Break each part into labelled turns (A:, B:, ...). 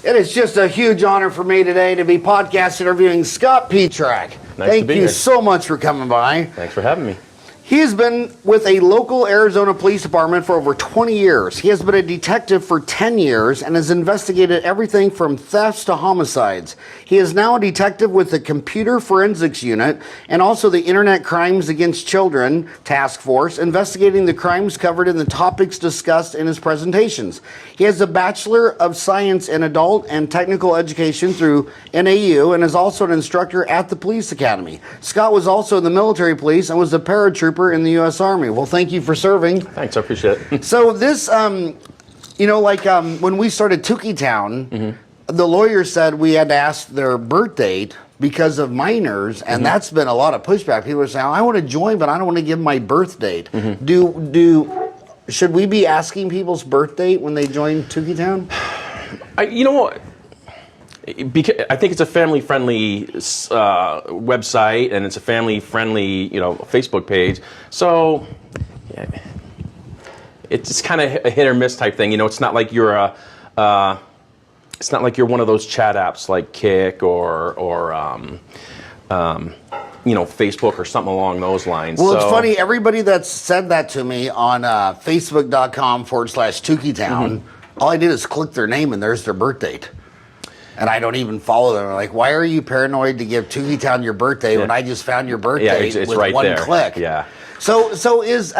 A: It is just a huge honor for me today to be podcast interviewing Scott Pietrzak. Thank you so much for coming by.
B: Thanks for having me.
A: He has been with a local Arizona police department for over 20 years. He has been a detective for 10 years and has investigated everything from thefts to homicides. He is now a detective with the Computer Forensics Unit and also the Internet Crimes Against Children Task Force, investigating the crimes covered in the topics discussed in his presentations. He has a Bachelor of Science in Adult and Technical Education through NAU and is also an instructor at the Police Academy. Scott was also in the military police and was a paratrooper in the U.S. Army. Well, thank you for serving.
B: Thanks, I appreciate it.
A: So this, when we started Tukeetown, the lawyer said we had to ask their birth date because of minors, and that's been a lot of pushback. People are saying, I want to join, but I don't want to give my birth date. Should we be asking people's birth date when they join Tukeetown?
B: You know what? Because I think it's a family-friendly website, and it's a family-friendly, Facebook page. So yeah, it's kind of a hit or miss type thing. It's not like you're it's not like you're one of those chat apps like Kik or Facebook or something along those lines.
A: Well, it's funny. Everybody that's said that to me on Facebook.com/Tukeetown, all I did is click their name and there's their birth date. And I don't even follow them. Like, why are you paranoid to give Tukeetown your birthday when I just found your birthday
B: it's
A: with
B: right
A: one
B: there.
A: click?
B: Yeah.
A: So is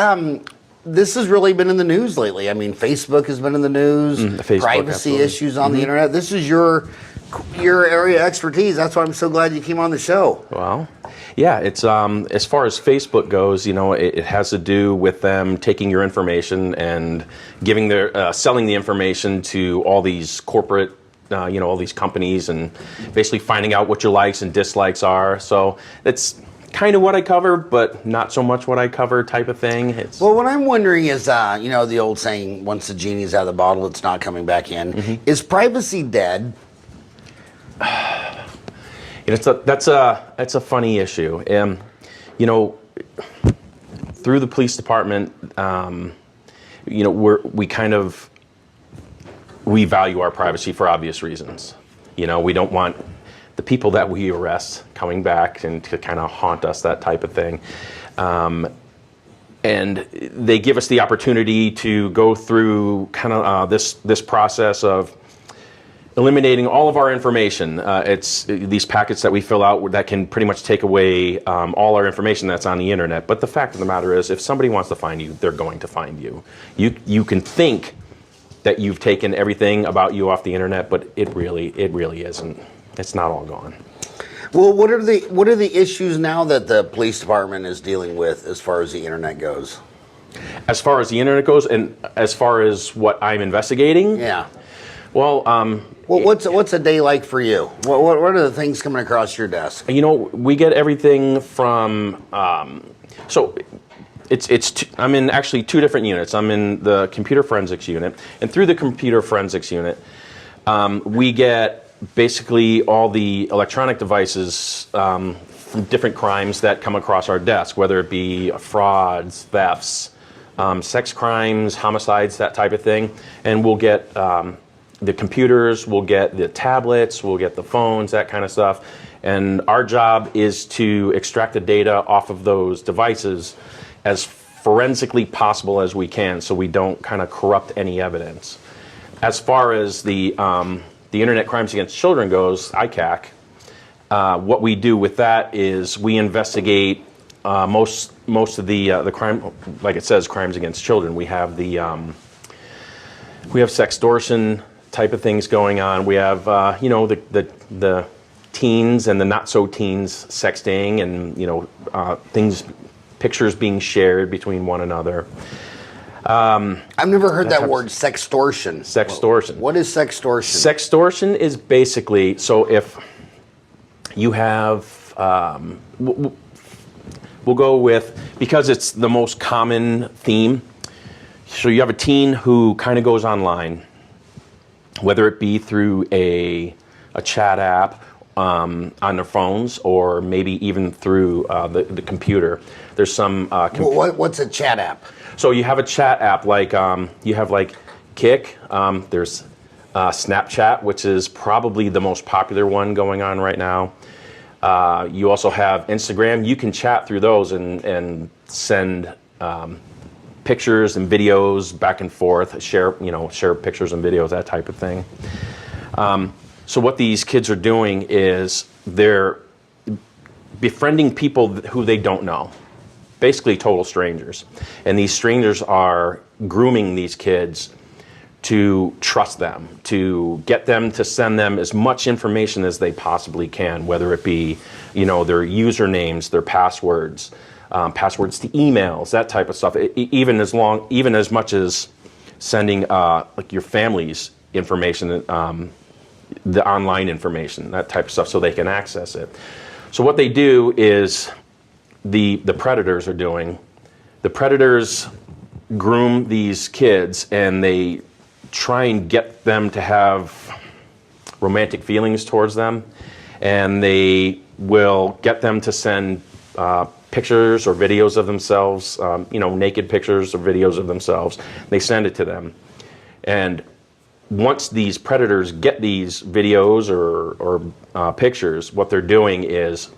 A: this has really been in the news lately. I mean, Facebook has been in the news. Privacy issues on the internet. This is your area of expertise. That's why I'm so glad you came on the show.
B: Well, yeah, it's as far as Facebook goes, it has to do with them taking your information and giving their selling the information to all these corporate. All these companies, and basically finding out what your likes and dislikes are. So it's kind of what I cover, but not so much what I cover type of thing.
A: Well, what I'm wondering is, the old saying, once the genie's out of the bottle, it's not coming back in. Is privacy dead?
B: That's a funny issue. Through the police department, we value our privacy for obvious reasons. We don't want the people that we arrest coming back and to kind of haunt us, that type of thing. And they give us the opportunity to go through kind of this process of eliminating all of our information. It's these packets that we fill out that can pretty much take away all our information that's on the internet. But the fact of the matter is, if somebody wants to find you, they're going to find you. You can think that you've taken everything about you off the internet, but it really isn't. It's not all gone.
A: Well, what are the issues now that the police department is dealing with as far as the internet goes?
B: As far as the internet goes, and as far as what I'm investigating? Yeah. Well,
A: what's a day like for you? What are the things coming across your desk?
B: We get everything from I'm in actually two different units. I'm in the Computer Forensics Unit, and through the Computer Forensics Unit, we get basically all the electronic devices from different crimes that come across our desk, whether it be frauds, thefts, sex crimes, homicides, that type of thing. And we'll get the computers, we'll get the tablets, we'll get the phones, that kind of stuff. And our job is to extract the data off of those devices as forensically possible as we can, so we don't kind of corrupt any evidence. As far as the Internet Crimes Against Children goes, ICAC, what we do with that is we investigate most of the crime, like it says, crimes against children. We have sextortion type of things going on. We have the teens and the not so teens sexting, and pictures being shared between one another.
A: I've never heard that word, sextortion.
B: Sextortion.
A: What is sextortion?
B: Sextortion is basically, so if you have, we'll go with, because it's the most common theme, so you have a teen who kind of goes online, whether it be through a chat app on their phones, or maybe even through the computer. There's some...
A: what's a chat app?
B: So you have a chat app like you have like Kik. There's Snapchat, which is probably the most popular one going on right now. You also have Instagram. You can chat through those and send pictures and videos back and forth, share pictures and videos, that type of thing. So what these kids are doing is they're befriending people who they don't know, basically total strangers. And these strangers are grooming these kids to trust them, to get them to send them as much information as they possibly can, whether it be, their usernames, their passwords, passwords to emails, that type of stuff. Even as much as sending like your family's information, the online information, that type of stuff, so they can access it. So what they do is the predators are doing. The predators groom these kids and they try and get them to have romantic feelings towards them, and they will get them to send pictures or videos of themselves, naked pictures or videos of themselves. They send it to them, and once these predators get these videos or pictures, what they're doing is,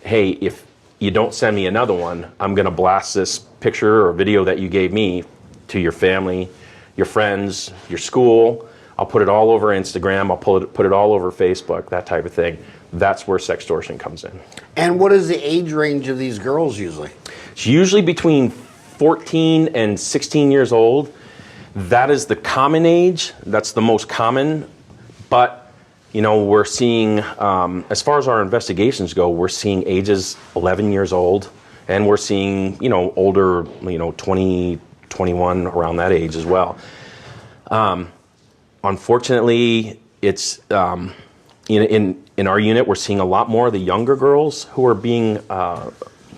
B: hey, if you don't send me another one, I'm going to blast this picture or video that you gave me to your family, your friends, your school. I'll put it all over Instagram. I'll put it all over Facebook, that type of thing. That's where sextortion comes in.
A: And what is the age range of these girls usually?
B: It's usually between 14 and 16 years old. That is the common age. That's the most common. But, we're seeing, as far as our investigations go, we're seeing ages 11 years old. And we're seeing, older, 20, 21, around that age as well. Unfortunately, it's in our unit, we're seeing a lot more of the younger girls who are being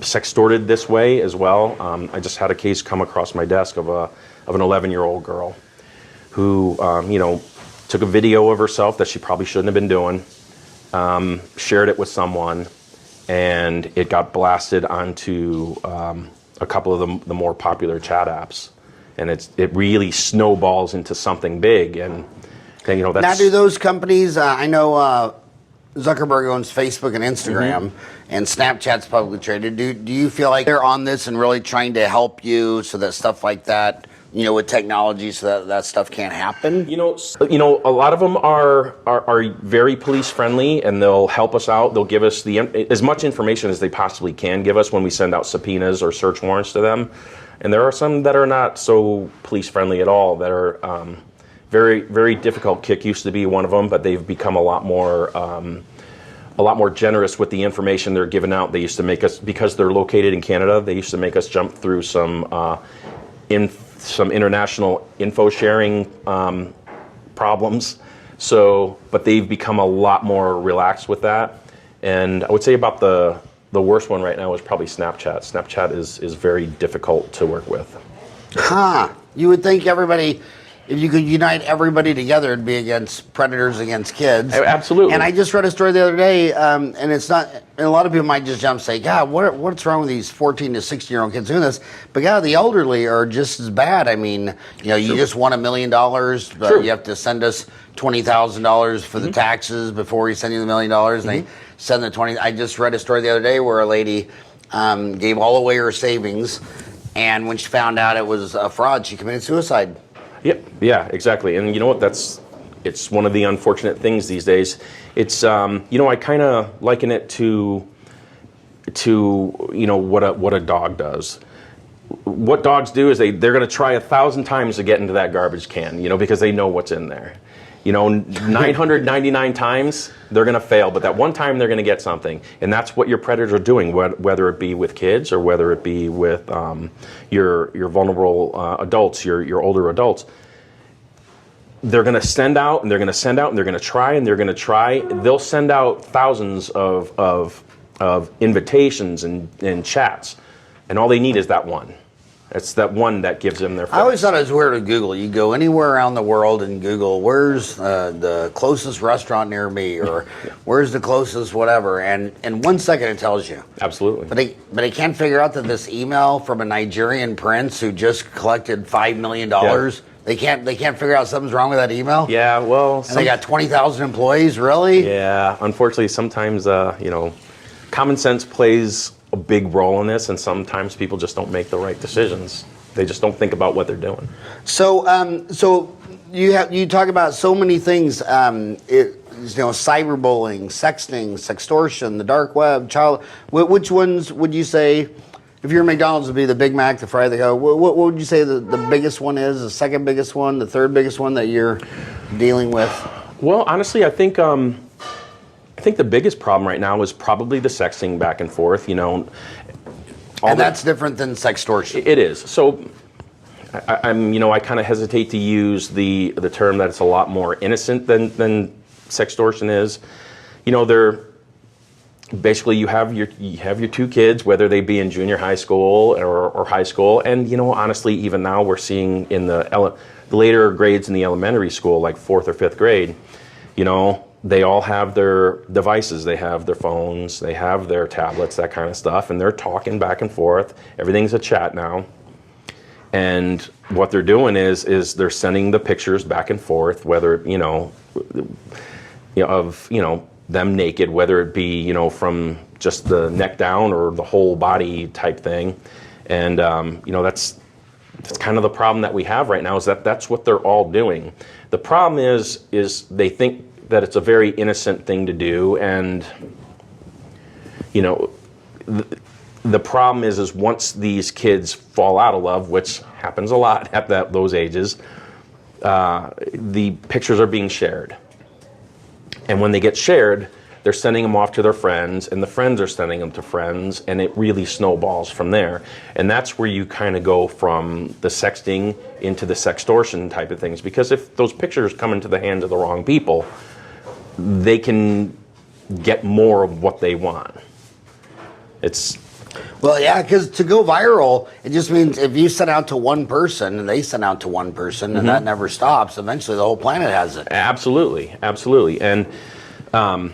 B: sextorted this way as well. I just had a case come across my desk of an 11-year-old girl who, took a video of herself that she probably shouldn't have been doing, shared it with someone, and it got blasted onto a couple of the more popular chat apps, and it really snowballs into something big. And then, that's...
A: Now, do those companies? I know Zuckerberg owns Facebook and Instagram, and Snapchat's publicly traded. Do you feel like they're on this and really trying to help you so that stuff like that, with technology, so that stuff can't happen?
B: A lot of them are very police friendly, and they'll help us out. They'll give us as much information as they possibly can give us when we send out subpoenas or search warrants to them. And there are some that are not so police friendly at all, that are very, very difficult. Kick used to be one of them, but they've become a lot more generous with the information they're giving out. They used to make us, because they're located in Canada, they used to make us jump through some international info sharing problems. But they've become a lot more relaxed with that. And I would say about the worst one right now is probably Snapchat. Snapchat is very difficult to work with.
A: You would think everybody, if you could unite everybody together, it'd be against predators, against kids.
B: Absolutely.
A: And I just read a story the other day, and it's not, and a lot of people might just jump and say, God, what's wrong with these 14 to 16-year-old kids doing this? But God, the elderly are just as bad. I mean, you just won $1 million, but you have to send us $20,000 for the taxes before we send you the $1 million, and they send the 20. I just read a story the other day where a lady gave all away her savings, and when she found out it was a fraud, she committed suicide.
B: Yep. Yeah, exactly. And you know what? It's one of the unfortunate things these days. It's I kind of liken it to what a dog does. What dogs do is they're going to try 1,000 times to get into that garbage can, because they know what's in there. 999 times they're going to fail, but that one time they're going to get something. And that's what your predators are doing, whether it be with kids or whether it be with your vulnerable adults, your older adults. They're going to send out, and they're going to send out, and they're going to try, and they're going to try. They'll send out thousands of invitations and chats, and all they need is that one. It's that one that gives them their fix.
A: I always thought it was weird with Google. You go anywhere around the world and Google, where's the closest restaurant near me, or where's the closest whatever, and in 1 second it tells you.
B: Absolutely.
A: But they can't figure out that this email from a Nigerian prince who just collected $5 million. They can't figure out something's wrong with that email.
B: Yeah, well,
A: and they got 20,000 employees. Really?
B: Yeah. Unfortunately, sometimes common sense plays a big role in this, and sometimes people just don't make the right decisions. They just don't think about what they're doing. So,
A: you talk about so many things. Cyberbullying, sexting, sextortion, the dark web, child. Which ones would you say, if you're McDonald's, would be the Big Mac, the fry, the go? What would you say the biggest one is? The second biggest one, the third biggest one that you're dealing with?
B: Well, honestly, I think the biggest problem right now is probably the sexting back and forth. And
A: that's different than sextortion.
B: It is. So I kind of hesitate to use the term that it's a lot more innocent than sextortion is. They're basically you have your two kids, whether they be in junior high school or high school, and honestly, even now we're seeing in the later grades in the elementary school, like 4th or 5th grade, they all have their devices. They have their phones, they have their tablets, that kind of stuff, and they're talking back and forth. Everything's a chat now. And what they're doing is they're sending the pictures back and forth, whether, of them naked, whether it be, from just the neck down or the whole body type thing. And, that's kind of the problem that we have right now, is that's what they're all doing. The problem is they think that it's a very innocent thing to do, and the problem is once these kids fall out of love, which happens a lot at those ages, the pictures are being shared, and when they get shared, they're sending them off to their friends, and the friends are sending them to friends, and it really snowballs from there. And that's where you kind of go from the sexting into the sextortion type of things, because if those pictures come into the hands of the wrong people, they can get more of what they want.
A: Well, yeah, because to go viral, it just means if you send out to one person and they send out to one person, and that never stops, eventually the whole planet has it.
B: Absolutely. And I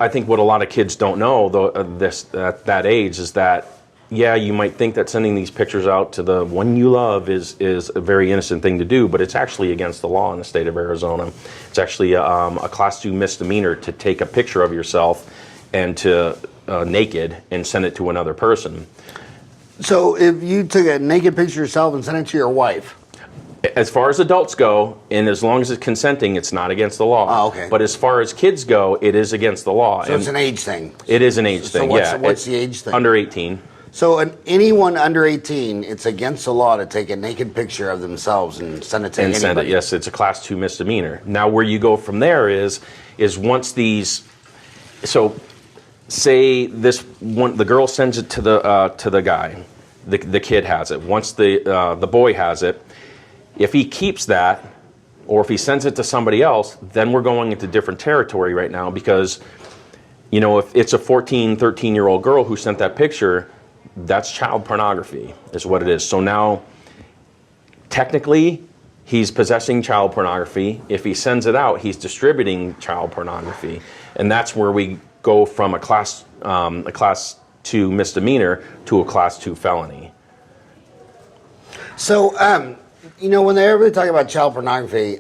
B: think what a lot of kids don't know, though, at that age, is that, yeah, you might think that sending these pictures out to the one you love is a very innocent thing to do, but it's actually against the law in the state of Arizona. It's actually a Class 2 misdemeanor to take a picture of yourself and to naked and send it to another person.
A: So if you took a naked picture of yourself and sent it to your wife?
B: As far as adults go, and as long as it's consenting, it's not against the law.
A: Oh, okay.
B: But as far as kids go, it is against the law.
A: So it's an age thing?
B: It is an age thing, yeah.
A: What's the age thing?
B: Under 18.
A: So anyone under 18, it's against the law to take a naked picture of themselves and send it to anybody?
B: Send it, yes. It's a Class 2 misdemeanor. Now, where you go from there is once these... So, say the girl sends it to the guy. The kid has it. Once the boy has it, if he keeps that, or if he sends it to somebody else, then we're going into different territory right now, because, if it's a 14, 13-year-old girl who sent that picture, that's child pornography, is what it is. So now, technically, he's possessing child pornography. If he sends it out, he's distributing child pornography. And that's where we go from a Class 2 misdemeanor to a Class 2 felony.
A: So, when they ever talk about child pornography,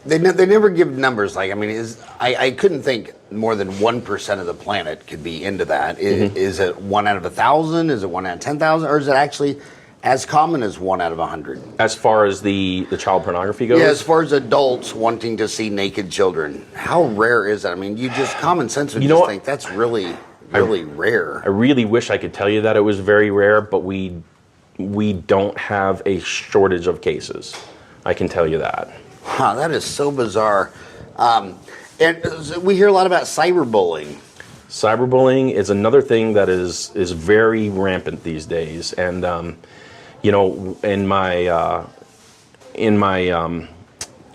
A: they never give numbers. I couldn't think more than 1% of the planet could be into that. Is it 1 out of 1,000? Is it 1 out of 10,000? Or is it actually as common as 1 out of 100?
B: As far as the child pornography goes?
A: Yeah, as far as adults wanting to see naked children. How rare is that? Common sense would just think that's really rare. I
B: really wish I could tell you that it was very rare, but we don't have a shortage of cases. I can tell you that.
A: That is so bizarre. And we hear a lot about cyberbullying.
B: Cyberbullying is another thing that is very rampant these days. And, in my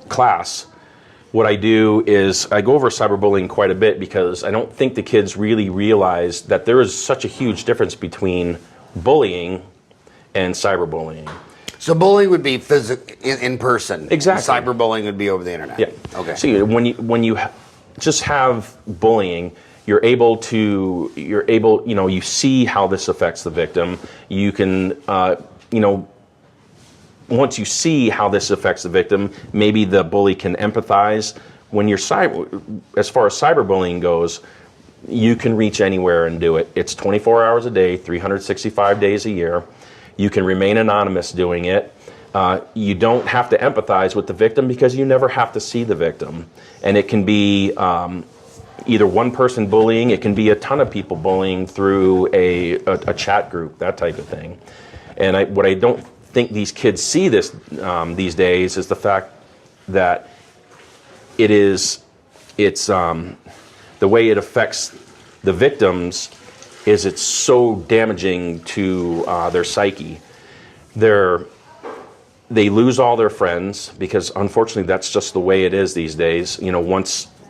B: class, what I do is I go over cyberbullying quite a bit, because I don't think the kids really realize that there is such a huge difference between bullying and cyberbullying.
A: So bullying would be in person.
B: Exactly.
A: Cyberbullying would be over the internet.
B: Yeah.
A: Okay.
B: See, when you just have bullying, you see how this affects the victim. You can, once you see how this affects the victim, maybe the bully can empathize. When you're as far as cyberbullying goes, you can reach anywhere and do it. It's 24 hours a day, 365 days a year. You can remain anonymous doing it. You don't have to empathize with the victim because you never have to see the victim. And it can be either one person bullying, it can be a ton of people bullying through a chat group, that type of thing. And what I don't think these kids see these days is the fact that it's the way it affects the victims is it's so damaging to their psyche. They lose all their friends because unfortunately that's just the way it is these days.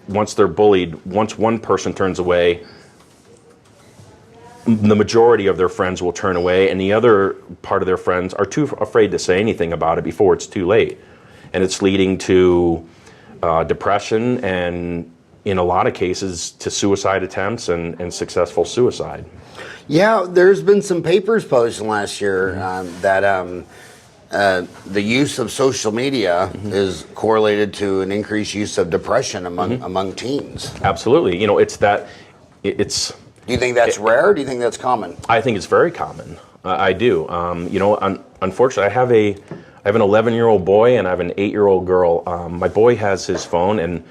B: Once they're bullied, once one person turns away, the majority of their friends will turn away, and the other part of their friends are too afraid to say anything about it before it's too late. And it's leading to depression and, in a lot of cases, to suicide attempts and successful suicide.
A: Yeah, there's been some papers posted last year that the use of social media is correlated to an increased use of depression among teens.
B: Absolutely. It's.
A: Do you think that's rare? Or do you think that's common?
B: I think it's very common. I do. Unfortunately, I have an 11-year-old boy and I have an 8-year-old girl. My boy has his phone, and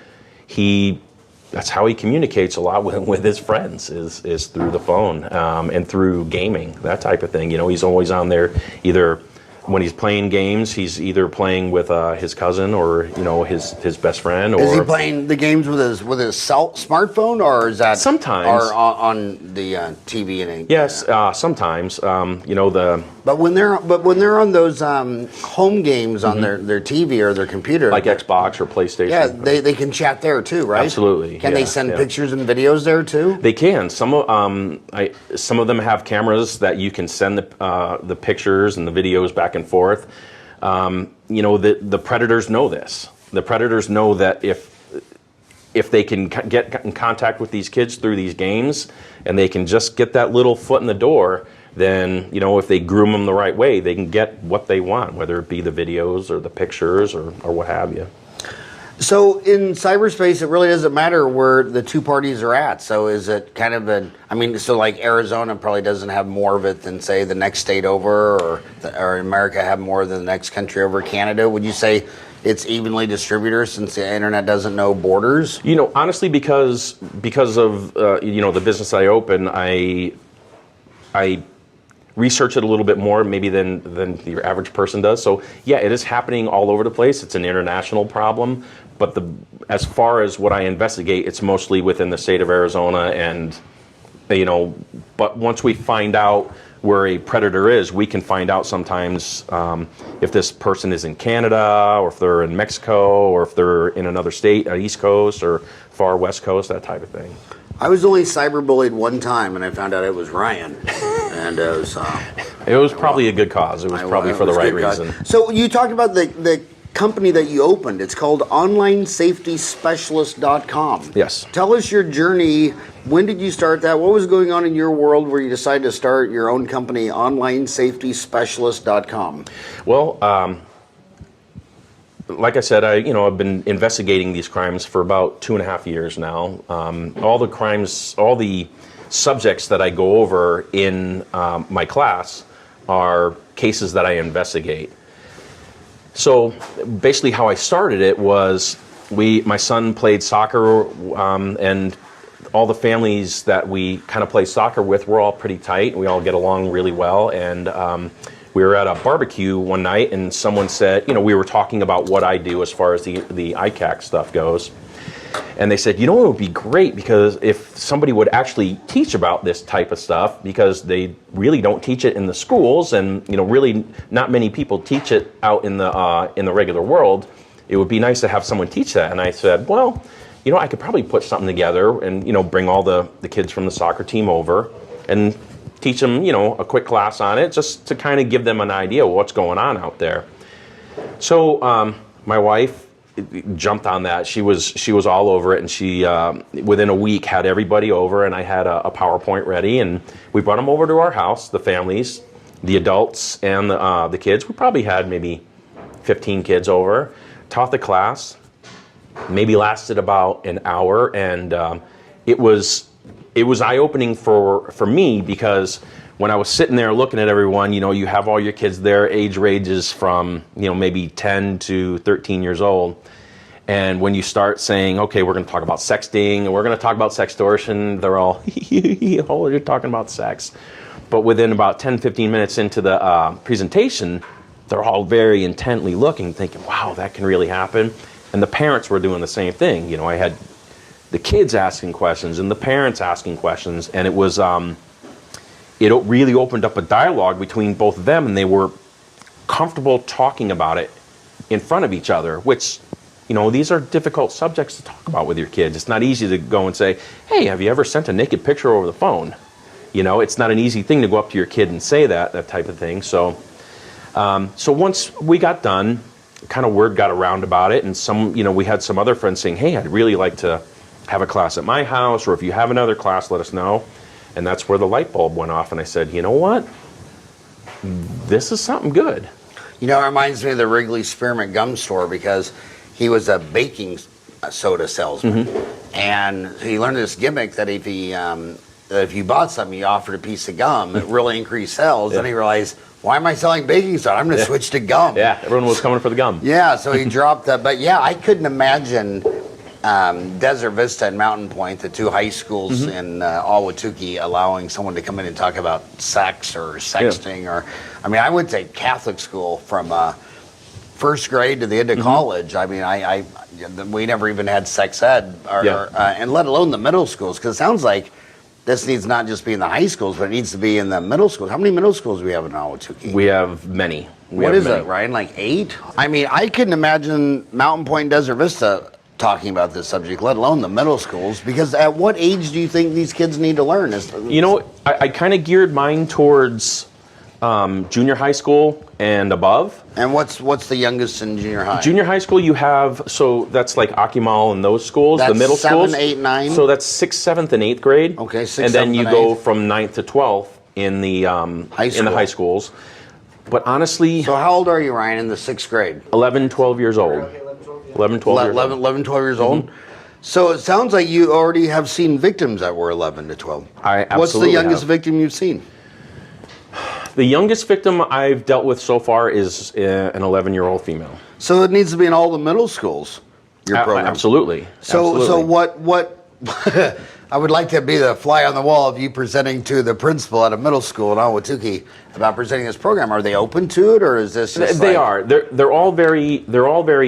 B: that's how he communicates a lot with his friends is through the phone and through gaming, that type of thing. He's always on there. Either when he's playing games, he's either playing with his cousin or his best friend. Or
A: is he playing the games with his smartphone, or is that
B: sometimes
A: or on the TV?
B: Yes, sometimes.
A: But when they're on those home games on their TV or their computer,
B: like Xbox or PlayStation.
A: Yeah, they can chat there too, right?
B: Absolutely.
A: Can they send pictures and videos there too?
B: They can. Some of them have cameras that you can send the pictures and the videos back and forth. The predators know this. The predators know that if they can get in contact with these kids through these games, and they can just get that little foot in the door, then if they groom them the right way, they can get what they want, whether it be the videos or the pictures or what have you.
A: So in cyberspace, it really doesn't matter where the two parties are at. So is it kind of so like Arizona probably doesn't have more of it than, say, the next state over, or America have more than the next country over, Canada? Would you say it's evenly distributed since the internet doesn't know borders?
B: Honestly, because of the business I open, I research it a little bit more maybe than your average person does. So yeah, it is happening all over the place. It's an international problem, but as far as what I investigate, it's mostly within the state of Arizona. And but once we find out where a predator is, we can find out sometimes if this person is in Canada, or if they're in Mexico, or if they're in another state, East Coast or far West Coast, that type of thing.
A: I was only cyberbullied one time, and I found out it was Ryan, and
B: it was probably a good cause. It was probably for the right reason.
A: So you talked about the company that you opened. It's called OnlineSafetySpecialist.com.
B: Yes.
A: Tell us your journey. When did you start that? What was going on in your world where you decided to start your own company, OnlineSafetySpecialist.com?
B: Well, like I said, I've been investigating these crimes for about 2.5 years now. All the subjects that I go over in my class are cases that I investigate. So basically how I started it was my son played soccer, and all the families that we kind of play soccer with, we're all pretty tight. We all get along really well. And we were at a barbecue one night, and someone said, we were talking about what I do as far as the ICAC stuff goes. And they said, it would be great because if somebody would actually teach about this type of stuff, because they really don't teach it in the schools, and really not many people teach it out in the regular world. It would be nice to have someone teach that. And I said, well, I could probably put something together and bring all the kids from the soccer team over, and teach them, a quick class on it, just to kind of give them an idea of what's going on out there. So my wife jumped on that. She was all over it, and she within a week had everybody over, and I had a PowerPoint ready, and we brought them over to our house, the families, the adults, and the kids. We probably had maybe 15 kids over, taught the class, maybe lasted about an hour, and it was eye-opening for me, because when I was sitting there looking at everyone, you have all your kids there, age ranges from, maybe 10 to 13 years old. And when you start saying, okay, we're going to talk about sexting, and we're going to talk about sextortion, they're all, oh, you're talking about sex. But within about 10, 15 minutes into the presentation, they're all very intently looking, thinking, wow, that can really happen. And the parents were doing the same thing. I had the kids asking questions and the parents asking questions, and it was, it really opened up a dialogue between both of them, and they were comfortable talking about it in front of each other, which, these are difficult subjects to talk about with your kids. It's not easy to go and say, hey, have you ever sent a naked picture over the phone? It's not an easy thing to go up to your kid and say that type of thing. So, so once we got done, kind of word got around about it, and we had some other friends saying, hey, I'd really like to have a class at my house, or if you have another class, let us know. And that's where the light bulb went off, and I said, you know what? This is something good.
A: It reminds me of the Wrigley Spearmint Gum Store, because he was a baking soda salesman. Mm-hmm. And he learned this gimmick that if you bought something, you offered a piece of gum, it really increased sales. Then he realized, why am I selling baking soda? I'm going to switch to gum.
B: Yeah, everyone was coming for the gum.
A: Yeah, so he dropped that. But yeah, I couldn't imagine Desert Vista and Mountain Point, the two high schools in Ahwatukee, allowing someone to come in and talk about sex or sexting. Or, I went to Catholic school from first grade to the end of college. We never even had sex ed, and let alone the middle schools, because it sounds like this needs not just be in the high schools, but it needs to be in the middle schools. How many middle schools do we have in Ahwatukee?
B: We have many.
A: What is it, Ryan? Like 8? I couldn't imagine Mountain Point and Desert Vista talking about this subject, let alone the middle schools, because at what age do you think these kids need to learn?
B: I kind of geared mine towards junior high school and above.
A: And what's the youngest in junior high?
B: Junior high school, you have, so that's like Akimal and those schools,
A: that's
B: the middle
A: 7,
B: schools.
A: 8, 9?
B: So that's 6th, 7th, and 8th grade.
A: Okay, 6th,
B: and then
A: 7th,
B: you
A: and
B: go
A: 8th.
B: from 9th to 12th in the high schools. But honestly...
A: So how old are you, Ryan, in the 6th grade?
B: 11, 12 years old. 11, 12 years old.
A: 11, 12 years old? So it sounds like you already have seen victims that were 11 to 12.
B: I absolutely
A: What's the youngest
B: have.
A: victim you've seen?
B: The youngest victim I've dealt with so far is an 11-year-old female.
A: So it needs to be in all the middle schools, your program?
B: Absolutely.
A: So what I would like to be the fly on the wall of you presenting to the principal at a middle school in Ahwatukee about presenting this program. Are they open to it, or is this just
B: They are. They're all very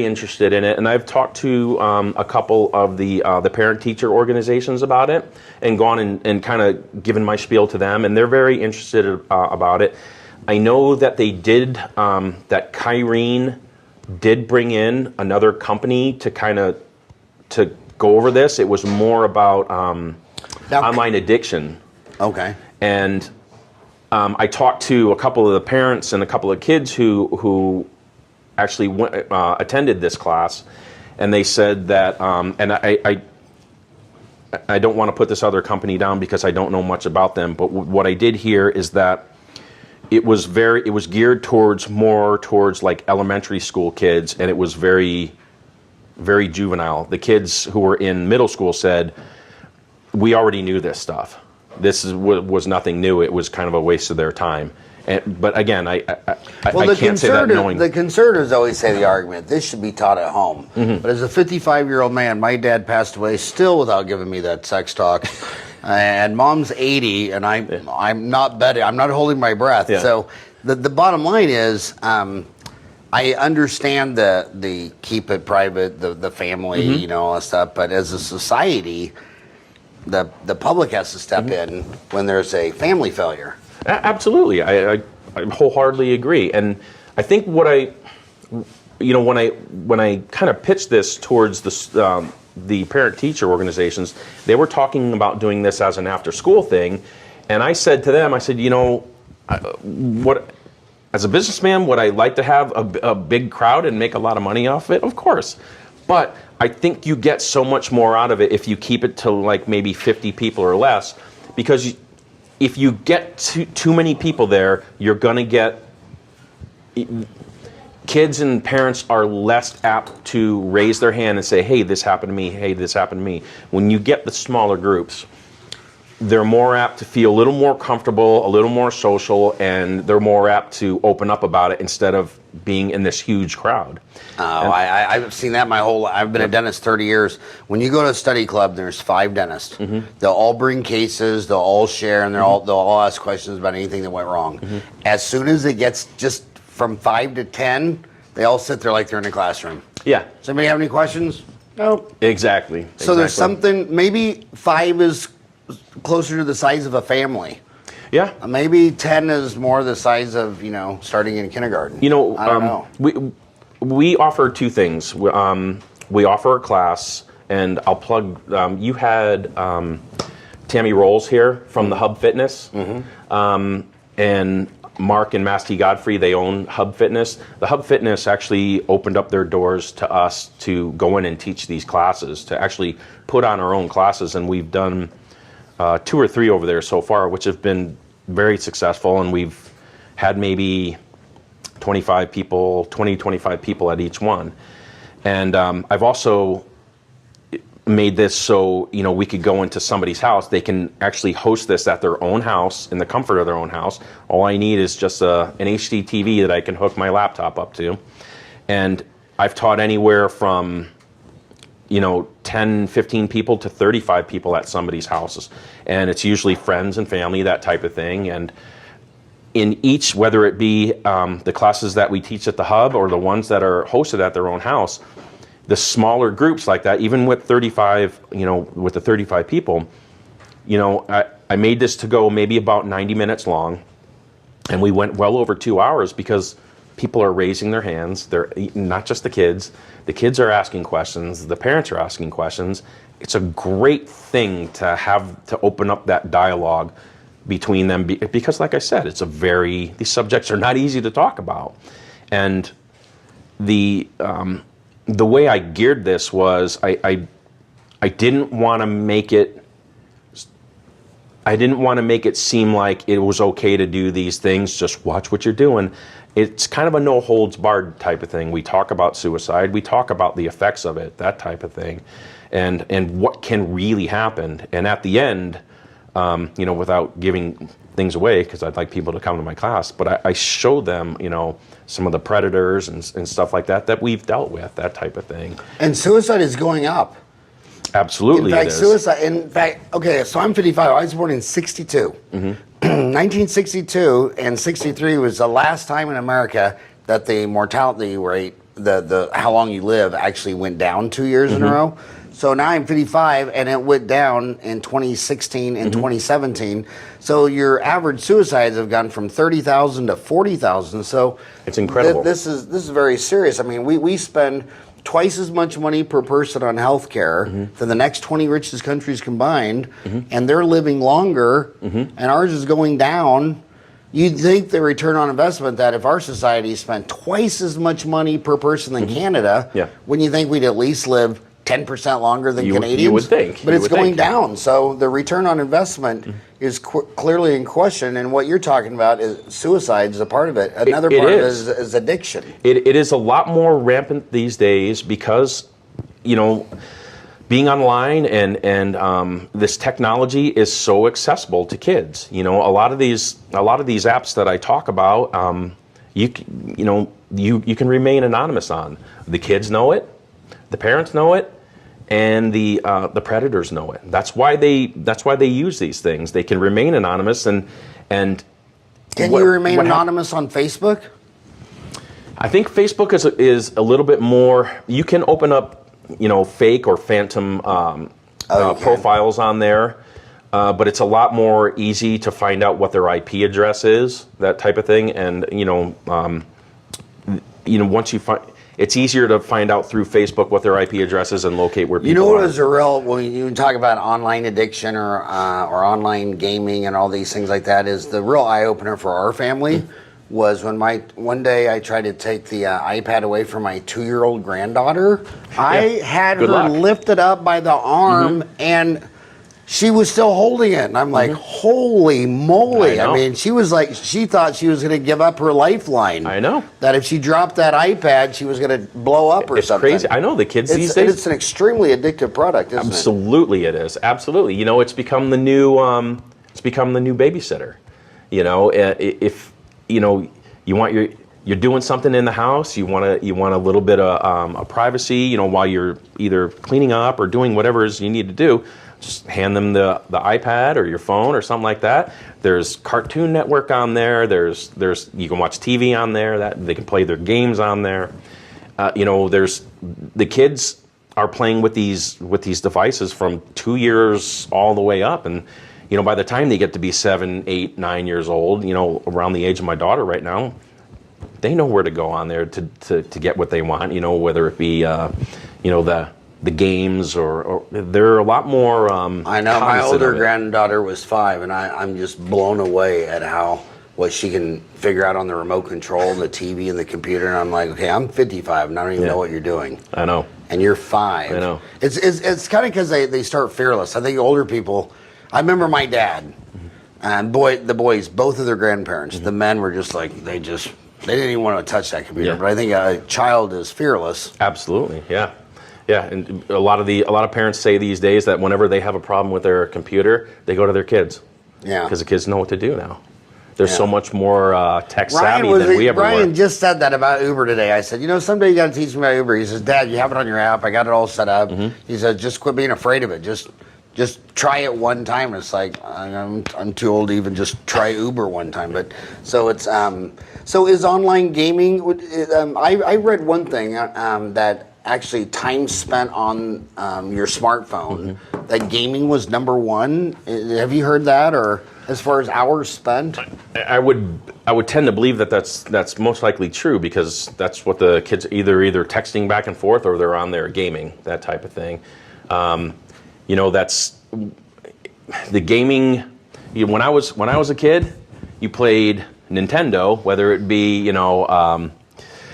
B: interested in it, and I've talked to a couple of the parent-teacher organizations about it, and gone and kind of given my spiel to them, and they're very interested about it. I know that they did, that Kyrene did bring in another company to go over this. It was more about online addiction.
A: Okay.
B: And I talked to a couple of the parents and a couple of kids who actually attended this class, and they said that, and I don't want to put this other company down because I don't know much about them, but what I did hear is that it was geared more towards like elementary school kids, and it was very, very juvenile. The kids who were in middle school said, we already knew this stuff. This was nothing new. It was kind of a waste of their time. But again, I can't say that knowing.
A: The conservatives always say the argument, this should be taught at home. But as a 55-year-old man, my dad passed away still without giving me that sex talk. And mom's 80, and I'm not betting. I'm not holding my breath.
B: Yeah.
A: So the bottom line is, I understand the keep it private, the family, all that stuff. But as a society, the public has to step in when there's a family failure.
B: Absolutely, I wholeheartedly agree. And I think what when I kind of pitched this towards the parent-teacher organizations, they were talking about doing this as an after-school thing, And I said to them, I said, what, as a businessman, would I like to have a big crowd and make a lot of money off it? Of course. But I think you get so much more out of it if you keep it to like maybe 50 people or less, because if you get too many people there, you're going to get, kids and parents are less apt to raise their hand and say, hey, this happened to me, hey, this happened to me. When you get the smaller groups, they're more apt to feel a little more comfortable, a little more social, and they're more apt to open up about it instead of being in this huge crowd.
A: I've seen that I've been a dentist 30 years. When you go to a study club, there's 5 dentists. They'll all bring cases, they'll all share, and they'll all ask questions about anything that went wrong. As soon as it gets just from 5 to 10, they all sit there like they're in a classroom.
B: Yeah.
A: Does anybody have any questions? No.
B: Exactly.
A: So there's something, maybe 5 is closer to the size of a family.
B: Yeah.
A: Maybe 10 is more the size of, starting in kindergarten. I don't know.
B: We offer 2 things. We offer a class, and I'll plug, you had Tammy Rolls here from the Hub Fitness. And Mark and Masty Godfrey, they own Hub Fitness. The Hub Fitness actually opened up their doors to us to go in and teach these classes, to actually put on our own classes, and we've done 2 or 3 over there so far, which have been very successful, and we've had maybe 25 people at each one. And I've also made this so we could go into somebody's house. They can actually host this at their own house, in the comfort of their own house. All I need is just an HD TV that I can hook my laptop up to. And I've taught anywhere from 10, 15 people to 35 people at somebody's houses. And it's usually friends and family, that type of thing. And in each, whether it be the classes that we teach at the Hub or the ones that are hosted at their own house, the smaller groups like that, even with 35, with the 35 people, I made this to go maybe about 90 minutes long. And we went well over 2 hours because people are raising their hands. They're not just the kids. The kids are asking questions. The parents are asking questions. It's a great thing to have to open up that dialogue between them because, like I said, these subjects are not easy to talk about. And the way I geared this was I didn't want to make it. I didn't want to make it seem like it was okay to do these things. Just watch what you're doing. It's kind of a no holds barred type of thing. We talk about suicide. We talk about the effects of it, that type of thing, and what can really happen. And at the end, without giving things away, because I'd like people to come to my class, but I show them, some of the predators and stuff like that we've dealt with, that type of thing.
A: And suicide is going up.
B: Absolutely,
A: in fact,
B: it is.
A: suicide. In fact, okay, so I'm 55. I was born in '62. 1962 and '63 was the last time in America that the mortality rate, the how long you live, actually went down 2 years in a row. So now I'm 55, and it went down in 2016 and 2017. So your average suicides have gone from 30,000 to 40,000. So
B: it's incredible.
A: This is very serious. I mean, we spend twice as much money per person on health care than the next 20 richest countries combined, and they're living longer, and ours is going down. You'd think the return on investment, that if our society spent twice as much money per person than Canada, wouldn't you think we'd at least live 10% longer than Canadians?
B: You would think.
A: But it's going down. So the return on investment is clearly in question. And what you're talking about is suicide is a part of it. Another part of it is addiction.
B: It is a lot more rampant these days because, being online and this technology is so accessible to kids. A lot of these apps that I talk about, you can remain anonymous on. The kids know it. The parents know it, and the predators know it. That's why they use these things. They can remain anonymous and. Can
A: you remain anonymous on Facebook?
B: I think Facebook is a little bit more. You can open up, fake or phantom profiles on there, but it's a lot more easy to find out what their IP address is, that type of thing, and once you find. it's easier to find out through Facebook what their IP address is and locate where people
A: You know what
B: are.
A: is a real, when you talk about online addiction or online gaming and all these things like that, is the real eye-opener for our family was when one day I tried to take the iPad away from my 2-year-old granddaughter. I had her
B: luck.
A: lifted up by the arm and she was still holding it. And I'm like, holy moly. I mean, she was like, she thought she was going to give up her lifeline.
B: I know.
A: That if she dropped that iPad, she was going to blow up or something.
B: It's crazy. I know the kids these days.
A: It's an extremely addictive product, isn't it?
B: Absolutely, it is. Absolutely. You know, it's become the new babysitter. You know, if you know you want you're doing something in the house, you want a little bit of privacy. You know, while you're either cleaning up or doing whatever it is you need to do, just hand them the iPad or your phone or something like that. There's Cartoon Network on there. There's you can watch TV on there. That they can play their games on there. You know, there's the kids are playing with these devices from 2 years all the way up, and you know, by the time they get to be 7, 8, 9 years old, you know, around the age of my daughter right now, they know where to go on there to get what they want. You know, whether it be you know, the games or they're a lot more.
A: I know my older granddaughter was 5, and I'm just blown away at what she can figure out on the remote control and the TV and the computer. And I'm like, okay, I'm 55 and I don't even know what you're doing.
B: I know.
A: And you're 5.
B: I know.
A: It's kind of because they start fearless. I think older people. I remember my dad, and the boys, both of their grandparents. The men were just like they didn't even want to touch that computer.
B: Yeah.
A: But I think a child is fearless.
B: Absolutely, yeah. Yeah, and a lot of parents say these days that whenever they have a problem with their computer, they go to their kids.
A: Yeah.
B: Because the kids know what to do now. They're so much more tech savvy than we ever were.
A: Ryan just said that about Uber today. I said, you know, someday you got to teach me about Uber. He says, Dad, you have it on your app. I got it all set up. He said, just quit being afraid of it. Just try it one time. It's like I'm too old to even just try Uber one time. But so it's so is online gaming? I read one thing that actually time spent on your smartphone, that gaming was #1. Have you heard that, or as far as hours spent?
B: I would tend to believe that that's most likely true, because that's what the kids either texting back and forth or they're on there gaming, that type of thing. You know, that's the gaming. When I was a kid, you played Nintendo, whether it be, you know,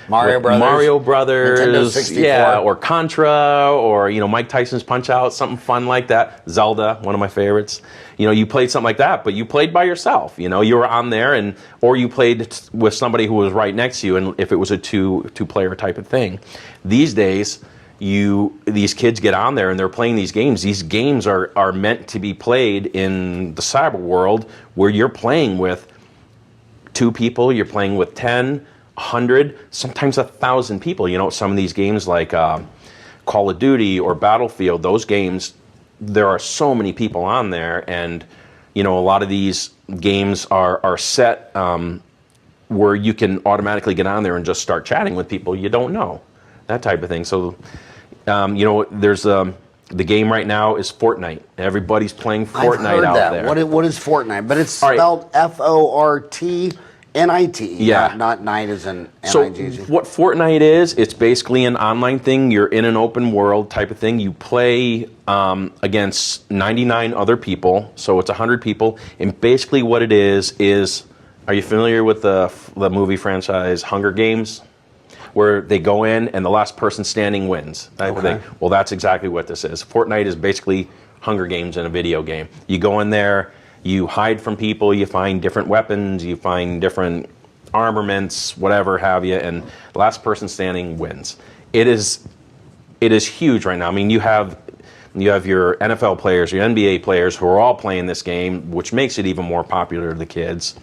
A: Mario Brothers, Nintendo 64.
B: Yeah, or Contra, or you know, Mike Tyson's Punch Out, something fun like that. Zelda, one of my favorites. You know, you played something like that, but you played by yourself. You know, you were on there, or you played with somebody who was right next to you, and if it was a two-player type of thing. These days, these kids get on there and they're playing these games. These games are meant to be played in the cyber world, where you're playing with 2 people, you're playing with 10, 100, sometimes 1,000 people. You know, some of these games like Call of Duty or Battlefield, those games, there are so many people on there, and you know, a lot of these games are set where you can automatically get on there and just start chatting with people you don't know, that type of thing. So you know, there's the game right now is Fortnite. Everybody's playing Fortnite out there.
A: What is Fortnite? But it's spelled Fortnite.
B: Yeah.
A: Not night as in
B: So
A: N-I-G-G.
B: what Fortnite is, it's basically an online thing. You're in an open world type of thing. You play against 99 other people, so it's 100 people. And basically what it is, are you familiar with the movie franchise Hunger Games? Where they go in and the last person standing wins, type of thing. Well, that's exactly what this is. Fortnite is basically Hunger Games in a video game. You go in there, you hide from people, you find different weapons, you find different armaments, whatever have you, and the last person standing wins. It is huge right now. I mean, you have your NFL players, your NBA players who are all playing this game, which makes it even more popular to the kids.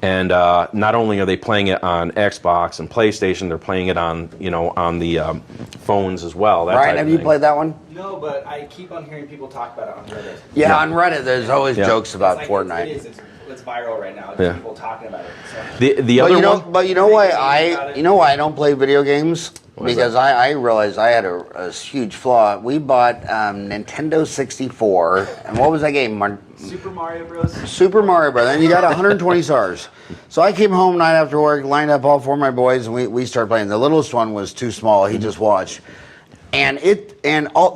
B: And not only are they playing it on Xbox and PlayStation, they're playing it on the phones as well.
A: Ryan, have you played that one?
C: No, but I keep on hearing people talk about it on Reddit.
A: Yeah, on Reddit, there's always jokes about Fortnite.
C: It's viral right now. People talking about it. So.
B: The other one.
A: But you know why I don't play video games? because I realized I had a huge flaw. We bought Nintendo 64, and what was that game?
C: Super Mario Bros.
A: Super Mario Bros. And you got 120 stars. So I came home night after work, lined up all four of my boys, and we started playing. The littlest one was too small; he just watched. And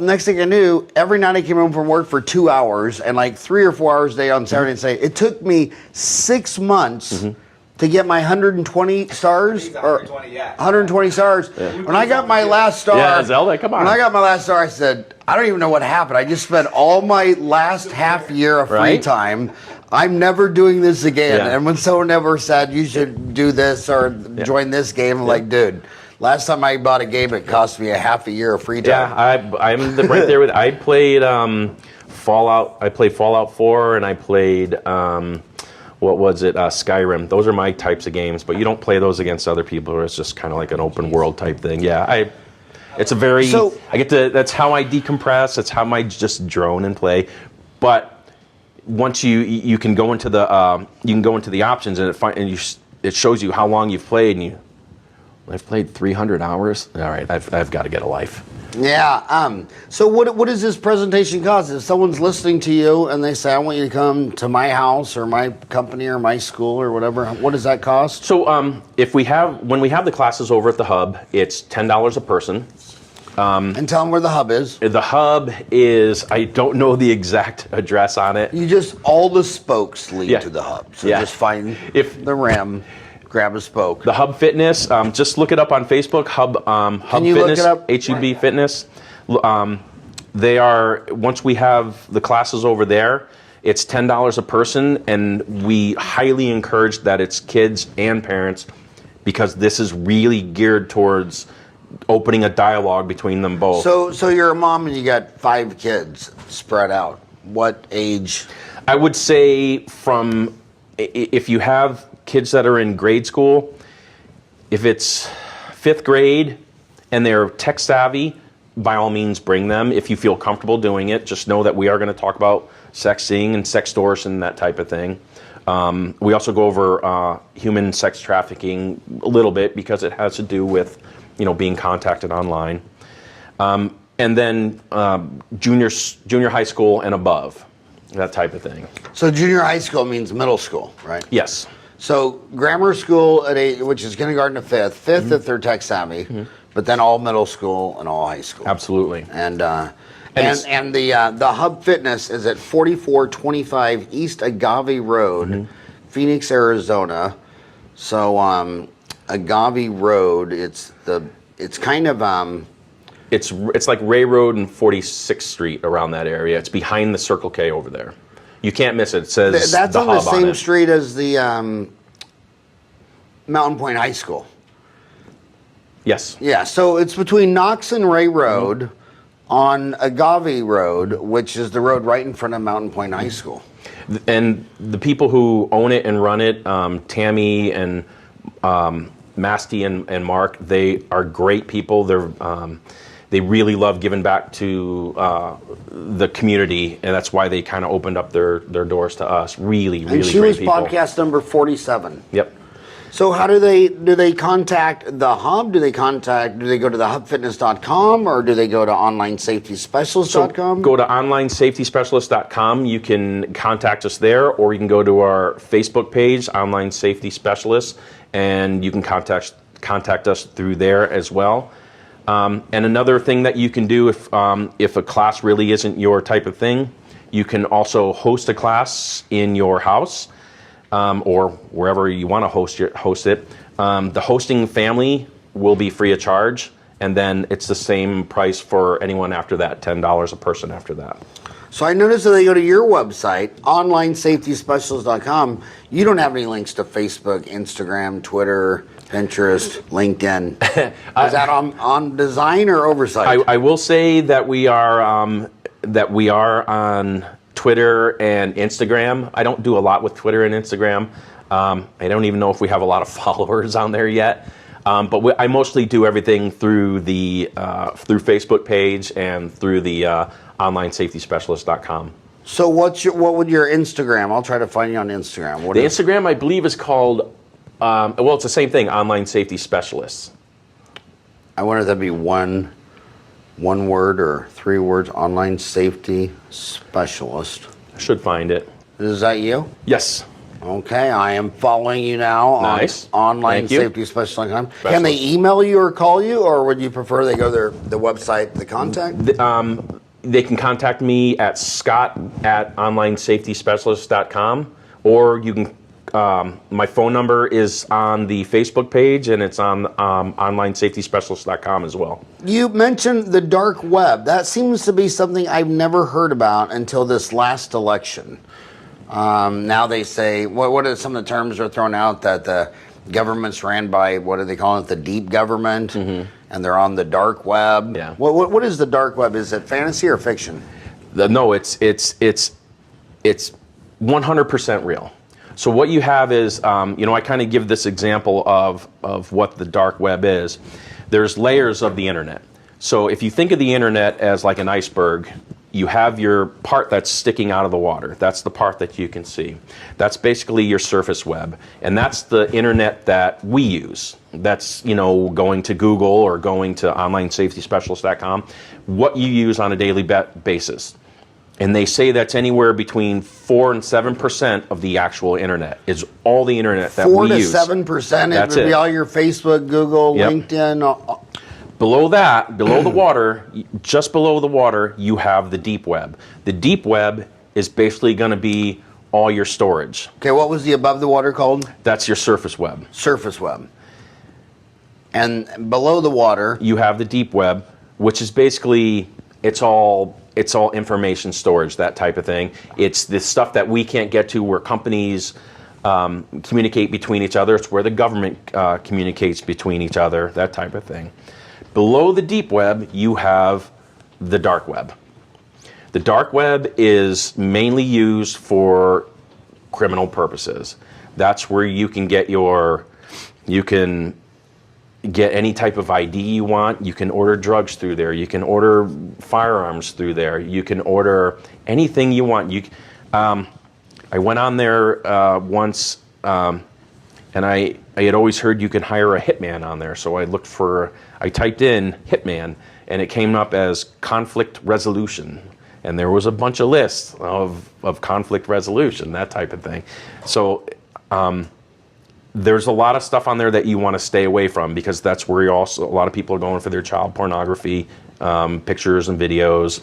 A: next thing I knew, every night I came home from work for 2 hours, and like 3 or 4 hours a day on Saturday and Sunday. It took me 6 months. To get my 120 stars, or 120 stars. Yeah. When I got my last star,
B: Zelda, come on.
A: When I got my last star, I said, I don't even know what happened. I just spent all my last half year of free time. I'm never doing this again. Yeah. And when someone ever said you should do this or join this game, I'm like, dude. Last time I bought a game, it cost me a half a year of free time.
B: Yeah, I'm right there with. I played Fallout. I played Fallout 4, and I played. What was it? Skyrim. Those are my types of games, but you don't play those against other people. Or it's just kind of like an open world type thing. Yeah, it's a very. So, I get to. That's how I decompress. That's how I just drone and play. But once you can go into the options and it shows you how long you've played, and I've played 300 hours. All right, I've got to get a life.
A: Yeah. So what does this presentation cost? If someone's listening to you and they say, I want you to come to my house or my company or my school or whatever, what does that cost?
B: So when we have the classes over at the hub, it's $10 a person.
A: And tell them where the hub is.
B: The hub is, I don't know the exact address on it.
A: All the spokes lead to the hub. So just find the rim. Grab a spoke.
B: The Hub Fitness, just look it up on Facebook, Hub Fitness, HUB Fitness. They are, once we have the classes over there, it's $10 a person, and we highly encourage that it's kids and parents, because this is really geared towards opening a dialogue between them both.
A: So you're a mom and you got 5 kids spread out. What age?
B: I would say if you have kids that are in grade school, if it's 5th grade and they're tech savvy, by all means bring them. If you feel comfortable doing it, just know that we are going to talk about sexting and sextortion, that type of thing. We also go over human sex trafficking a little bit, because it has to do with being contacted online. And then junior high school and above, that type of thing.
A: So junior high school means middle school, right?
B: Yes.
A: So grammar school which is kindergarten to 5th if they're tech savvy, but then all middle school and all high school.
B: Absolutely.
A: And the Hub Fitness is at 4425 East Agave Road, Phoenix, Arizona. So Agave Road, it's kind of
B: it's like Ray Road and 46th Street, around that area. It's behind the Circle K over there. You can't miss it. It says
A: that's
B: the
A: on the
B: Hub
A: same
B: on it.
A: street as the Mountain Point High School.
B: Yes.
A: Yeah, so it's between Knox and Ray Road on Agave Road, which is the road right in front of Mountain Point High School.
B: And the people who own it and run it, Tammy and Masty and Mark, they are great people. They really love giving back to the community, and that's why they kind of opened up their doors to us. Really, really great people.
A: And she was podcast number 47.
B: Yep.
A: So how do they contact the Hub? Do they go to thehubfitness.com, or do they go to onlinesafetyspecialist.com?
B: So go to onlinesafetyspecialist.com. You can contact us there, or you can go to our Facebook page, Online Safety Specialists, and you can contact us through there as well. And another thing that you can do if a class really isn't your type of thing, you can also host a class in your house. Or wherever you want to host it. The hosting family will be free of charge, and then it's the same price for anyone after that, $10 a person after that.
A: So I noticed that they go to your website, onlinesafetyspecialist.com. You don't have any links to Facebook, Instagram, Twitter, Pinterest, LinkedIn. Is that on design or oversight?
B: I will say that we are on Twitter and Instagram. I don't do a lot with Twitter and Instagram. I don't even know if we have a lot of followers on there yet. But I mostly do everything through the Facebook page and through the onlinesafetyspecialist.com.
A: So what would your Instagram? I'll try to find you on Instagram.
B: Instagram, I believe, is called, it's the same thing, Online Safety Specialists.
A: I wonder if that'd be one word or 3 words. Online safety specialist.
B: I should find it.
A: Is that you?
B: Yes.
A: Okay, I am following you now
B: Nice.
A: on online
B: Thank you.
A: safety specialist.com. Can they email you or call you, or would you prefer they go to the website, the contact?
B: They can contact me at scott@onlinesafetyspecialist.com, or you can. My phone number is on the Facebook page, and it's on onlinesafetyspecialist.com as well.
A: You mentioned the dark web. That seems to be something I've never heard about until this last election. Now they say, what are some of the terms that are thrown out, that the government's ran by, what do they call it, the deep government, and they're on the dark web.
B: Yeah.
A: What is the dark web? Is it fantasy or fiction?
B: No, it's 100% real. So what you have is, I kind of give this example of what the dark web is. There's layers of the internet. So if you think of the internet as like an iceberg, you have your part that's sticking out of the water. That's the part that you can see. That's basically your surface web. And that's the internet that we use. That's, going to Google or going to onlinesafetyspecialist.com, what you use on a daily basis. And they say that's anywhere between 4 and 7% of the actual internet is all the internet that we use.
A: 4 to 7%.
B: That's
A: It would be
B: it.
A: all your Facebook, Google,
B: Yep.
A: LinkedIn.
B: Below that, below the water, just below the water, you have the deep web. The deep web is basically going to be all your storage.
A: Okay, what was the above the water called?
B: That's your surface web.
A: Surface web. And below the water,
B: You have the deep web, which is basically it's all information storage, that type of thing. It's the stuff that we can't get to, where companies communicate between each other. It's where the government communicates between each other, that type of thing. Below the deep web, you have the dark web. The dark web is mainly used for criminal purposes. That's where you can get any type of ID you want. You can order drugs through there. You can order firearms through there. You can order anything you want. I went on there once, and I had always heard you can hire a hitman on there. So I typed in hitman, and it came up as conflict resolution. And there was a bunch of lists of conflict resolution, that type of thing. So there's a lot of stuff on there that you want to stay away from, because that's where a lot of people are going for their child pornography, pictures and videos.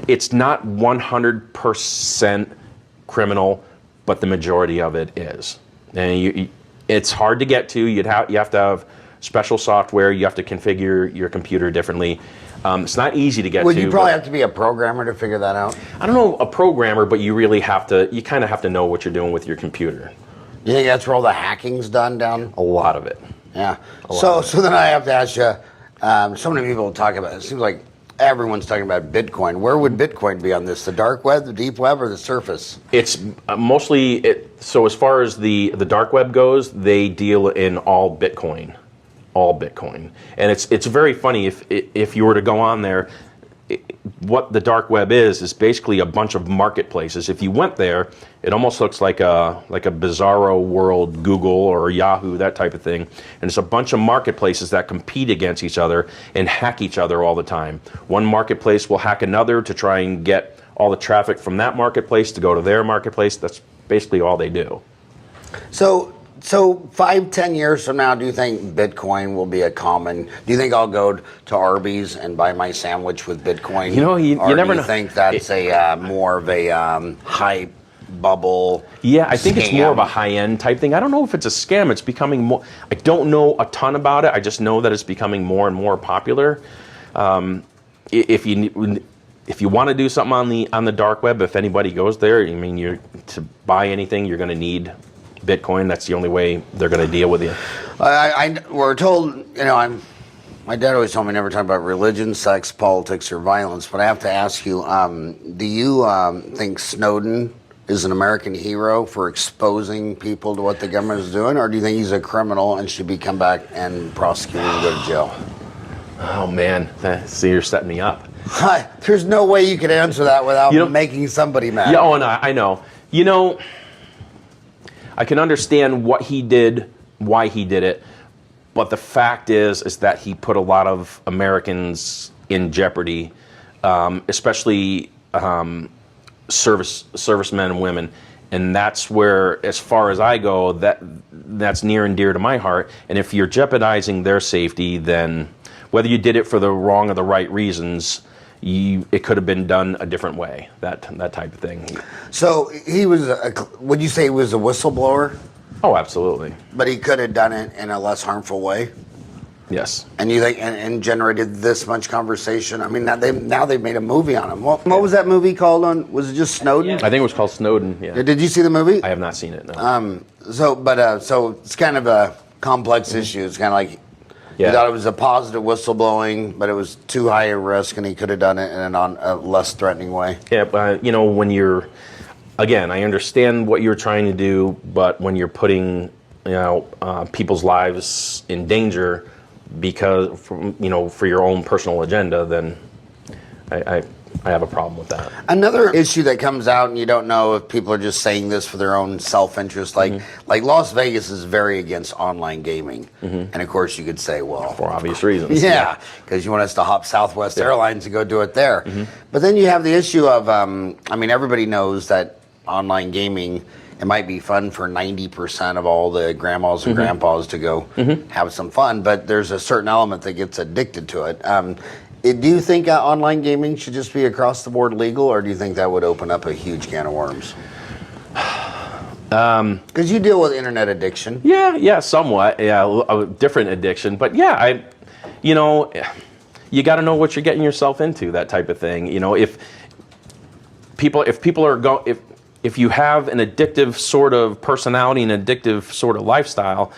B: It's not 100% criminal, but the majority of it is. And it's hard to get to. You have to have special software. You have to configure your computer differently. It's not easy to get to.
A: would you probably have to be a programmer to figure that out?
B: I don't know a programmer, but you really have to. You kind of have to know what you're doing with your computer.
A: You think that's where all the hacking's done down?
B: A lot of it.
A: Yeah. So then I have to ask you, so many people talk about it. It seems like everyone's talking about Bitcoin. Where would Bitcoin be on this? The dark web, the deep web, or the surface?
B: It's mostly so as far as the dark web goes, they deal in all Bitcoin, and it's very funny if you were to go on there. What the dark web is basically a bunch of marketplaces. If you went there, it almost looks like a bizarro world, Google or Yahoo, that type of thing. And it's a bunch of marketplaces that compete against each other and hack each other all the time. One marketplace will hack another to try and get all the traffic from that marketplace to go to their marketplace. That's basically all they do.
A: So 5-10 years from now, do you think Bitcoin will be do you think I'll go to Arby's and buy my sandwich with Bitcoin?
B: You never
A: do you
B: know.
A: think that's more of a hype bubble?
B: Yeah, I think it's more of a
A: scam?
B: high-end type thing. I don't know if it's a scam. It's becoming more. I don't know a ton about it. I just know that it's becoming more and more popular. If you want to do something on the dark web, if anybody goes there, to buy anything, you're going to need Bitcoin. That's the only way they're going to deal with you.
A: We're told, my dad always told me never talk about religion, sex, politics, or violence. But I have to ask you, do you think Snowden is an American hero for exposing people to what the government is doing, or do you think he's a criminal and should be come back and prosecuted and go to jail?
B: Oh man, see, you're setting me up.
A: There's no way you could answer that without making somebody mad.
B: Yeah, oh, no, I know. I can understand what he did, why he did it, But the fact is that he put a lot of Americans in jeopardy, especially servicemen and women. And that's where, as far as I go, that's near and dear to my heart. And if you're jeopardizing their safety, then whether you did it for the wrong or the right reasons, it could have been done a different way. That type of thing.
A: So he was. Would you say he was a whistleblower?
B: Oh, absolutely.
A: But he could have done it in a less harmful way.
B: Yes.
A: And you think and generated this much conversation? I mean, now they've made a movie on him. What was that movie called? On was it just Snowden?
B: I think it was called Snowden. Yeah.
A: Did you see the movie?
B: I have not seen it. No.
A: So it's kind of a complex issue. It's kind of like he thought it was a positive whistleblowing, but it was too high a risk, and he could have done it in a less threatening way.
B: Yeah, but when you're, again, I understand what you're trying to do, but when you're putting people's lives in danger because for your own personal agenda, then I have a problem with that.
A: Another issue that comes out, and you don't know if people are just saying this for their own self-interest, like Las Vegas is very against online gaming. And of course you could say, well,
B: for obvious reasons.
A: Yeah, because you want us to hop Southwest Airlines and go do it there. But then you have the issue of, everybody knows that online gaming, it might be fun for 90% of all the grandmas and grandpas to go have some fun, but there's a certain element that gets addicted to it. Do you think online gaming should just be across the board legal, or do you think that would open up a huge can of worms? Because you deal with internet addiction.
B: Yeah, somewhat. Yeah, a different addiction, but yeah, you got to know what you're getting yourself into. That type of thing. If you have an addictive sort of personality and addictive sort of lifestyle,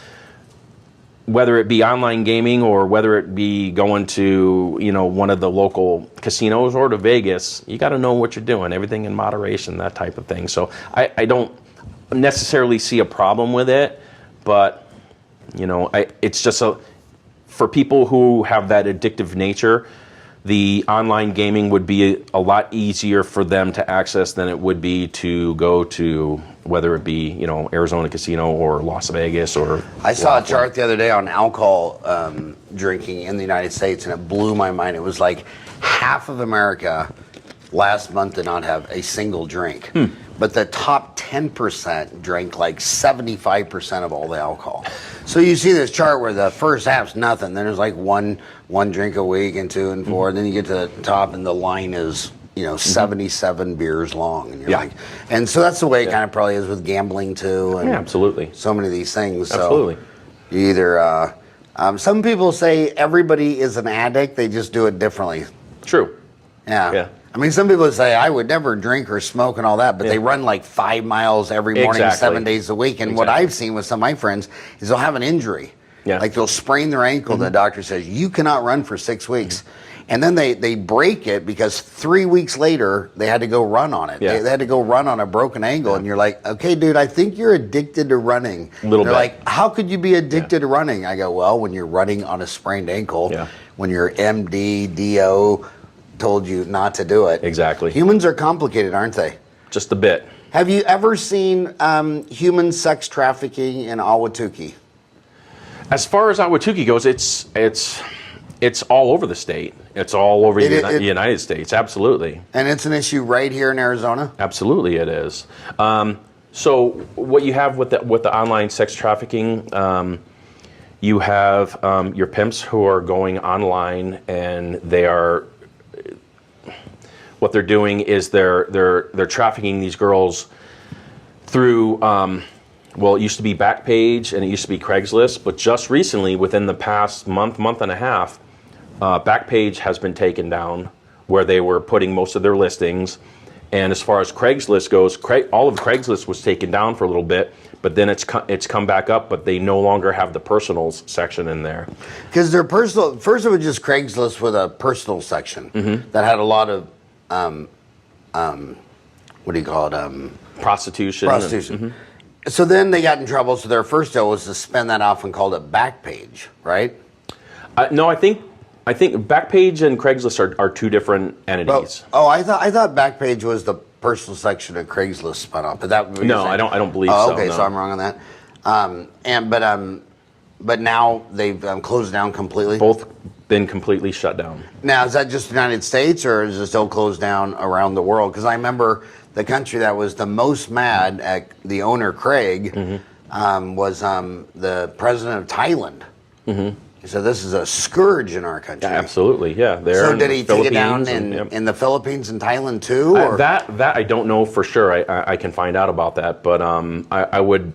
B: whether it be online gaming or whether it be going to, one of the local casinos or to Vegas, you got to know what you're doing, everything in moderation, that type of thing. So I don't necessarily see a problem with it, but, it's just for people who have that addictive nature, the online gaming would be a lot easier for them to access than it would be to go to, whether it be, Arizona Casino or Las Vegas or...
A: I saw a chart the other day on alcohol drinking in the United States, and it blew my mind. It was like half of America last month did not have a single drink. But the top 10% drank like 75% of all the alcohol. So you see this chart where the first half's nothing, then there's like one drink a week and 2 and 4, and then you get to the top and the line is 77 beers long, and you're like, and so that's the way it kind of probably is with gambling too, and
B: absolutely,
A: so many of these things.
B: Absolutely.
A: So you either some people say everybody is an addict, they just do it differently.
B: True.
A: Yeah. I mean, some people say I would never drink or smoke and all that, but they run like 5 miles every morning, 7 days a week. And what I've seen with some of my friends is they'll have an injury. Yeah. Like they'll sprain their ankle. The doctor says, you cannot run for 6 weeks. And then they break it because 3 weeks later, they had to go run on it. They had to go run on a broken ankle. And you're like, okay, dude, I think you're addicted to running. They're like, how could you be addicted to running? I go, well, when you're running on a sprained ankle, when your MD, DO told you not to do it.
B: Exactly.
A: Humans are complicated, aren't they?
B: Just a bit.
A: Have you ever seen human sex trafficking in Ahwatukee?
B: As far as Ahwatukee goes, it's all over the state. It's all over the United States. Absolutely.
A: And it's an issue right here in Arizona?
B: Absolutely, it is. So what you have with the online sex trafficking, you have your pimps who are going online, and they are. What they're doing is they're trafficking these girls through, it used to be Backpage and it used to be Craigslist, but just recently, within the past month and a half, Backpage has been taken down, where they were putting most of their listings. And as far as Craigslist goes, all of Craigslist was taken down for a little bit, but then it's come back up, but they no longer have the personals section in there. Because
A: their personal, first it was just Craigslist with a personal section that had a lot of what do you call it?
B: Prostitution.
A: So then they got in trouble. So their first deal was to spin that off and called it Backpage, right?
B: No, I think Backpage and Craigslist are two different entities.
A: I thought Backpage was the personal section of Craigslist spun off, but that
B: no, I don't believe so.
A: Okay,
B: no.
A: so I'm wrong on that. but now they've closed down completely.
B: Both been completely shut down.
A: Now, is that just the United States, or is it still closed down around the world? Because I remember the country that was the most mad at the owner, Craig, was the president of Thailand. He said, this is a scourge in our country.
B: Absolutely, yeah.
A: So did he take it down in the Philippines and Thailand too? Or?
B: That I don't know for sure. I can find out about that, but I would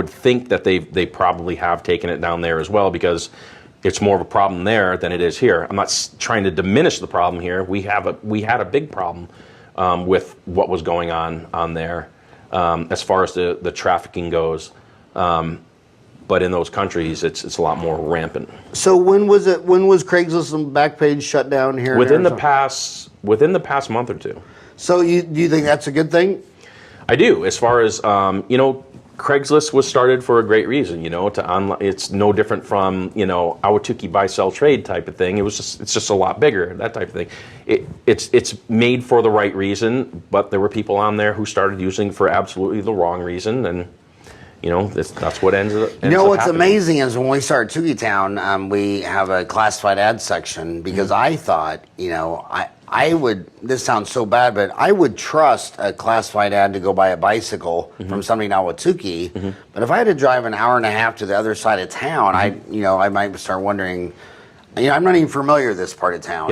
B: think that they probably have taken it down there as well, because it's more of a problem there than it is here. I'm not trying to diminish the problem here. We had a big problem with what was going on there as far as the trafficking goes. But in those countries, it's a lot more rampant.
A: So when was Craigslist and Backpage shut down here?
B: Within the past month or two.
A: So do you think that's a good thing?
B: I do. As far as Craigslist was started for a great reason. It's no different from Ahwatukee buy sell trade type of thing. It's just a lot bigger, that type of thing. It's made for the right reason, but there were people on there who started using for absolutely the wrong reason, and that's what ends up.
A: What's amazing is when we started Tukeetown, we have a classified ad section, because I thought, I would, this sounds so bad, but I would trust a classified ad to go buy a bicycle from somebody in Ahwatukee. But if I had to drive an hour and a half to the other side of town, I might start wondering, I'm not even familiar with this part of town,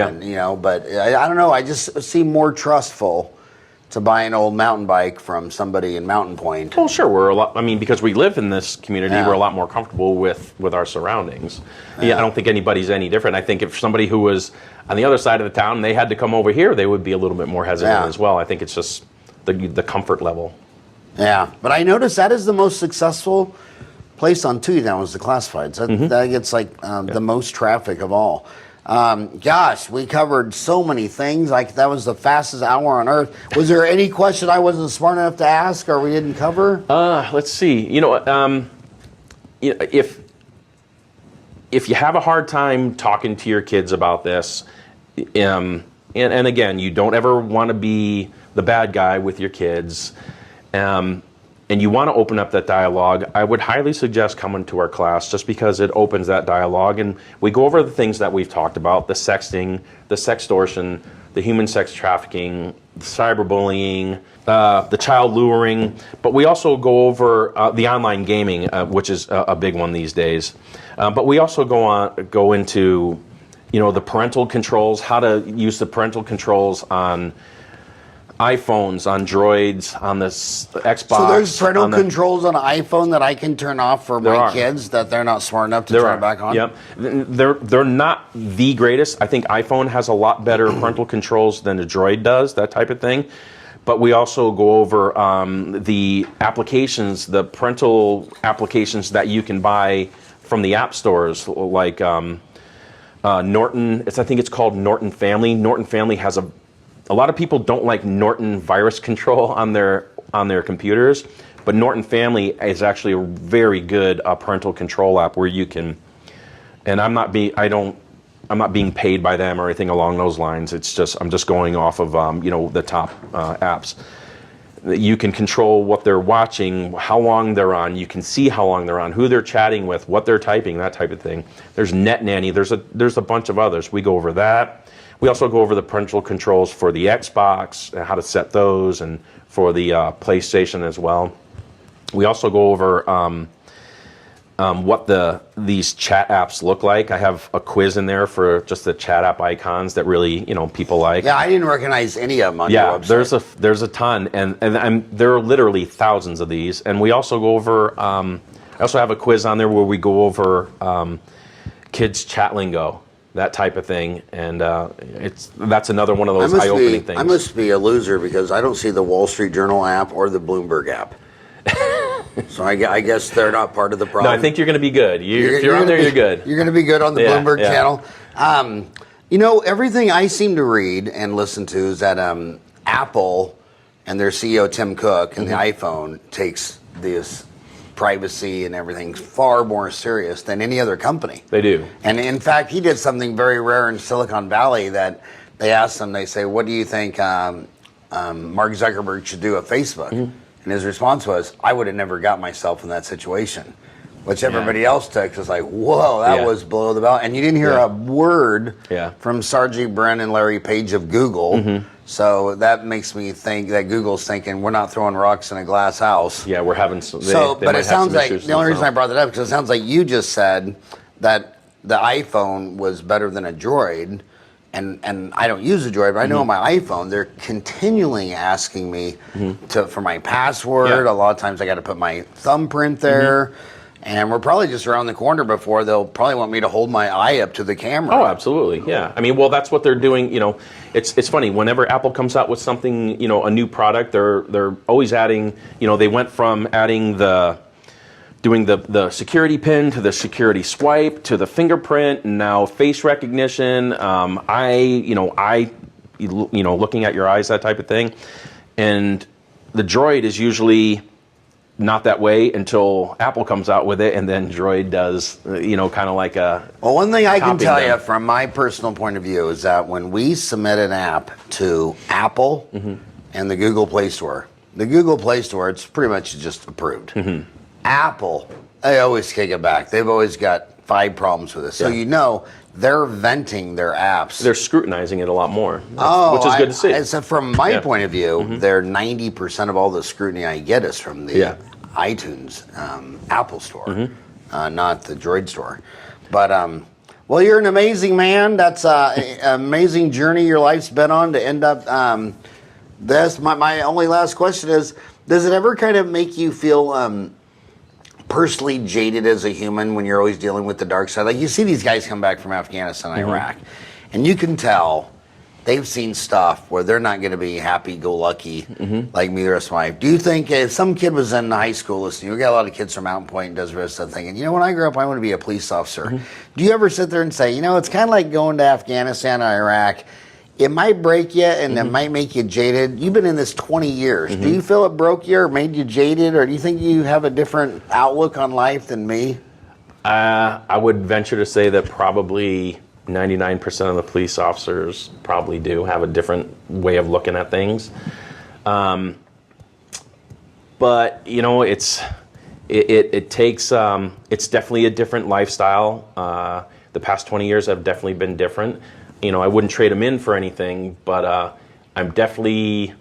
A: but I don't know, I just seem more trustful to buy an old mountain bike from somebody in Mountain Point.
B: Well, sure, because we live in this community, we're a lot more comfortable with our surroundings. I don't think anybody's any different. I think if somebody who was on the other side of the town, they had to come over here, they would be a little bit more hesitant as well. I think it's just the comfort level. Yeah.
A: But I noticed that is the most successful place on Tukeetown was the classifieds. That gets the most traffic of all. Gosh, we covered so many things. That was the fastest hour on earth. Was there any question I wasn't smart enough to ask, or we didn't cover?
B: Let's see. If you have a hard time talking to your kids about this, and again, you don't ever want to be the bad guy with your kids, and you want to open up that dialogue, I would highly suggest coming to our class, just because it opens that dialogue, and we go over the things that we've talked about: the sexting, the sextortion, the human sex trafficking, the cyberbullying, the child luring. But we also go over the online gaming, which is a big one these days. But we also go into the parental controls, how to use the parental controls on iPhones, on Droids, on this Xbox.
A: So there's parental controls on an iPhone that I can turn off for my kids that they're not smart enough to turn back on?
B: Yep. They're not the greatest. I think iPhone has a lot better parental controls than the Droid does, that type of thing. But we also go over the applications, the parental applications that you can buy from the app stores, like Norton. I think it's called Norton Family. Norton Family has a lot of people don't like Norton virus control on their computers, but Norton Family is actually a very good parental control app where you can. And I'm not being paid by them or anything along those lines. It's just I'm just going off of the top apps. You can control what they're watching, how long they're on. You can see how long they're on, who they're chatting with, what they're typing, that type of thing. There's Net Nanny. There's a bunch of others. We go over that. We also go over the parental controls for the Xbox, how to set those, and for the PlayStation as well. We also go over what these chat apps look like. I have a quiz in there for just the chat app icons that really people like.
A: Yeah, I didn't recognize any of them on your website.
B: Yeah, there's a ton, and there are literally thousands of these. And we also go over. I also have a quiz on there where we go over kids chat lingo, that type of thing, and that's another one of those eye-opening things.
A: I must be a loser because I don't see the Wall Street Journal app or the Bloomberg app. So I guess they're not part of the problem.
B: No, I think you're going to be good. If you're on there, you're good.
A: You're going to be good on the Bloomberg channel. Everything I seem to read and listen to is that Apple and their CEO Tim Cook and the iPhone takes this privacy and everything far more serious than any other company.
B: They do. And
A: in fact, he did something very rare in Silicon Valley that they asked him, they say, what do you think Mark Zuckerberg should do at Facebook? And his response was, I would have never got myself in that situation. which everybody else took. Was like, whoa, that was below the belt. And you didn't hear a word from Sergeant Bren and Larry Page of Google. So that makes me think that Google's thinking we're not throwing rocks in a glass house.
B: Yeah, we're having some.
A: But it sounds like the only reason I brought that up because it sounds like you just said that the iPhone was better than a Droid. And I don't use a Droid, but I know on my iPhone they're continually asking me for my password. A lot of times I got to put my thumbprint there, and we're probably just around the corner before they'll probably want me to hold my eye up to the camera.
B: Oh, absolutely, yeah. I mean, well, that's what they're doing. You know, it's funny whenever Apple comes out with something, a new product, they're always adding. They went from adding doing the security pin to the security swipe to the fingerprint and now face recognition. Looking at your eyes, that type of thing. And the Droid is usually not that way until Apple comes out with it, and then Droid does, kind of like a.
A: Well, one thing I can tell you from my personal point of view is that when we submit an app to Apple and the Google Play Store, it's pretty much just approved. Apple, they always kick it back. They've always got 5 problems with it. So they're venting their apps.
B: They're scrutinizing it a lot more, which is good to see.
A: So from my point of view, they're 90% of all the scrutiny I get is from the iTunes Apple Store, not the Droid Store. But well, you're an amazing man. That's an amazing journey your life's been on to end up this. My only last question is, does it ever kind of make you feel personally jaded as a human when you're always dealing with the dark side? Like you see these guys come back from Afghanistan, Iraq, and you can tell they've seen stuff where they're not going to be happy-go-lucky like me the rest of my life. Do you think if some kid was in high school listening, we got a lot of kids from Mountain Point and Desert Vista thinking, when I grow up, I want to be a police officer. Do you ever sit there and say, it's kind of like going to Afghanistan or Iraq. It might break you and it might make you jaded. You've been in this 20 years. Do you feel it broke you or made you jaded, or do you think you have a different outlook on life than me?
B: I would venture to say that probably 99% of the police officers probably do have a different way of looking at things. But it takes it's definitely a different lifestyle. The past 20 years have definitely been different. I wouldn't trade them in for anything, but I'm definitely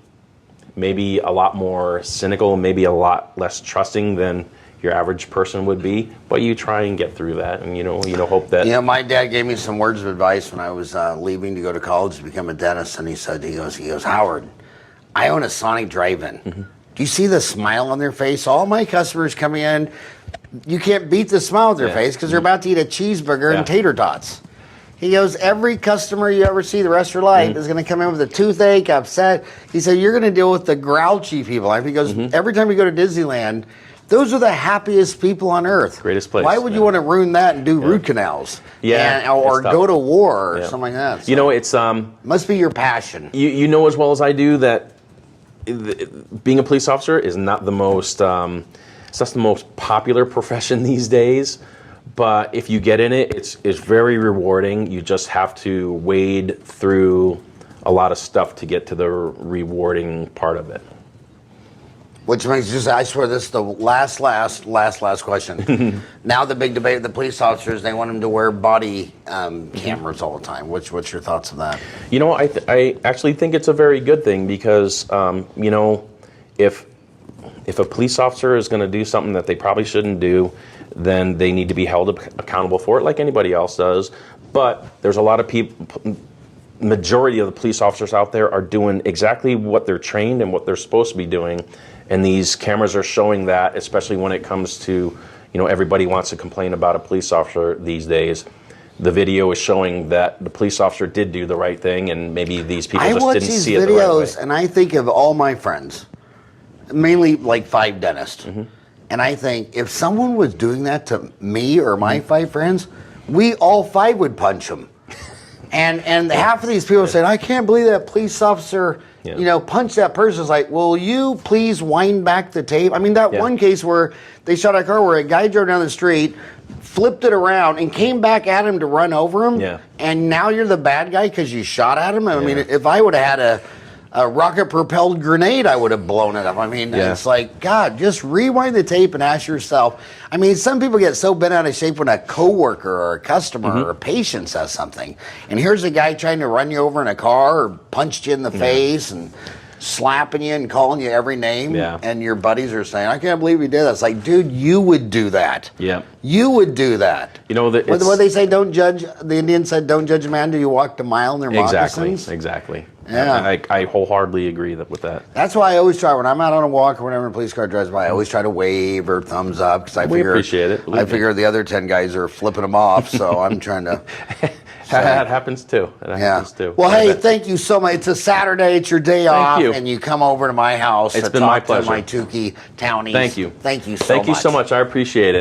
B: maybe a lot more cynical, maybe a lot less trusting than your average person would be. But you try and get through that, and hope that. My dad gave me some words of advice when I was leaving to go to college to become a dentist, and he goes, Howard, I own a Sonic drive-in. Do you see the smile on their face? All my customers coming in, you can't beat the smile on their face because they're about to eat a cheeseburger and tater tots. He goes, every customer you ever see the rest of your life is going to come in with a toothache, upset. He said, you're going to deal with the grouchy people. He goes, every time you go to Disneyland, those are the happiest people on earth. Greatest place.
A: Why would you want to ruin that and do root canals? Or go to war or something like that? So
B: it's...
A: must be your passion.
B: You know as well as I do that being a police officer is not the most... it's not the most popular profession these days. But if you get in it, it's very rewarding. You just have to wade through a lot of stuff to get to the rewarding part of it.
A: Which makes I swear this is the last question. Now the big debate of the police officers, they want them to wear body cameras all the time. What's your thoughts on that?
B: I actually think it's a very good thing because, if a police officer is going to do something that they probably shouldn't do, then they need to be held accountable for it like anybody else does. But there's a lot of people, majority of the police officers out there are doing exactly what they're trained and what they're supposed to be doing. And these cameras are showing that, especially when it comes to, everybody wants to complain about a police officer these days. The video is showing that the police officer did do the right thing, and maybe these people just didn't see it the right way. I watch these videos,
A: and I think of all my friends, mainly like 5 dentists. And I think if someone was doing that to me or my 5 friends, we all 5 would punch them. And half of these people said, I can't believe that police officer, punched that person. It's like, will you please wind back the tape? I mean, that one case where they shot a car where a guy drove down the street, flipped it around, and came back at him to run over him. And now you're the bad guy because you shot at him? I mean, if I would have had a rocket-propelled grenade, I would have blown it up. I mean,
B: Yeah.
A: it's like, God, just rewind the tape and ask yourself. I mean, some people get so bent out of shape when a coworker or a customer or a patient says something. And here's a guy trying to run you over in a car or punched you in the face and slapping you and calling you every name.
B: Yeah.
A: And your buddies are saying, I can't believe you did that. It's like, dude, you would do that.
B: Yeah.
A: You would do that.
B: You know,
A: What they say, don't judge, the Indians said, don't judge a man till you walked a mile in their moccasins.
B: Exactly.
A: Yeah.
B: I wholeheartedly agree with that.
A: That's why I always try, when I'm out on a walk or whenever a police car drives by, I always try to wave or thumbs up because I
B: We
A: figure
B: appreciate it, believe
A: I
B: me.
A: figure the other 10 guys are flipping them off, so I'm trying to.
B: That happens too.
A: Yeah.
B: Happens too.
A: Well,
B: I
A: hey,
B: bet.
A: thank you so much. It's a Saturday. It's your day off,
B: you.
A: and you come over to my house.
B: It's
A: to
B: been my
A: talk to
B: pleasure.
A: my Tukey townies.
B: Thank you.
A: Thank you so much.
B: Thank you so much. I appreciate it.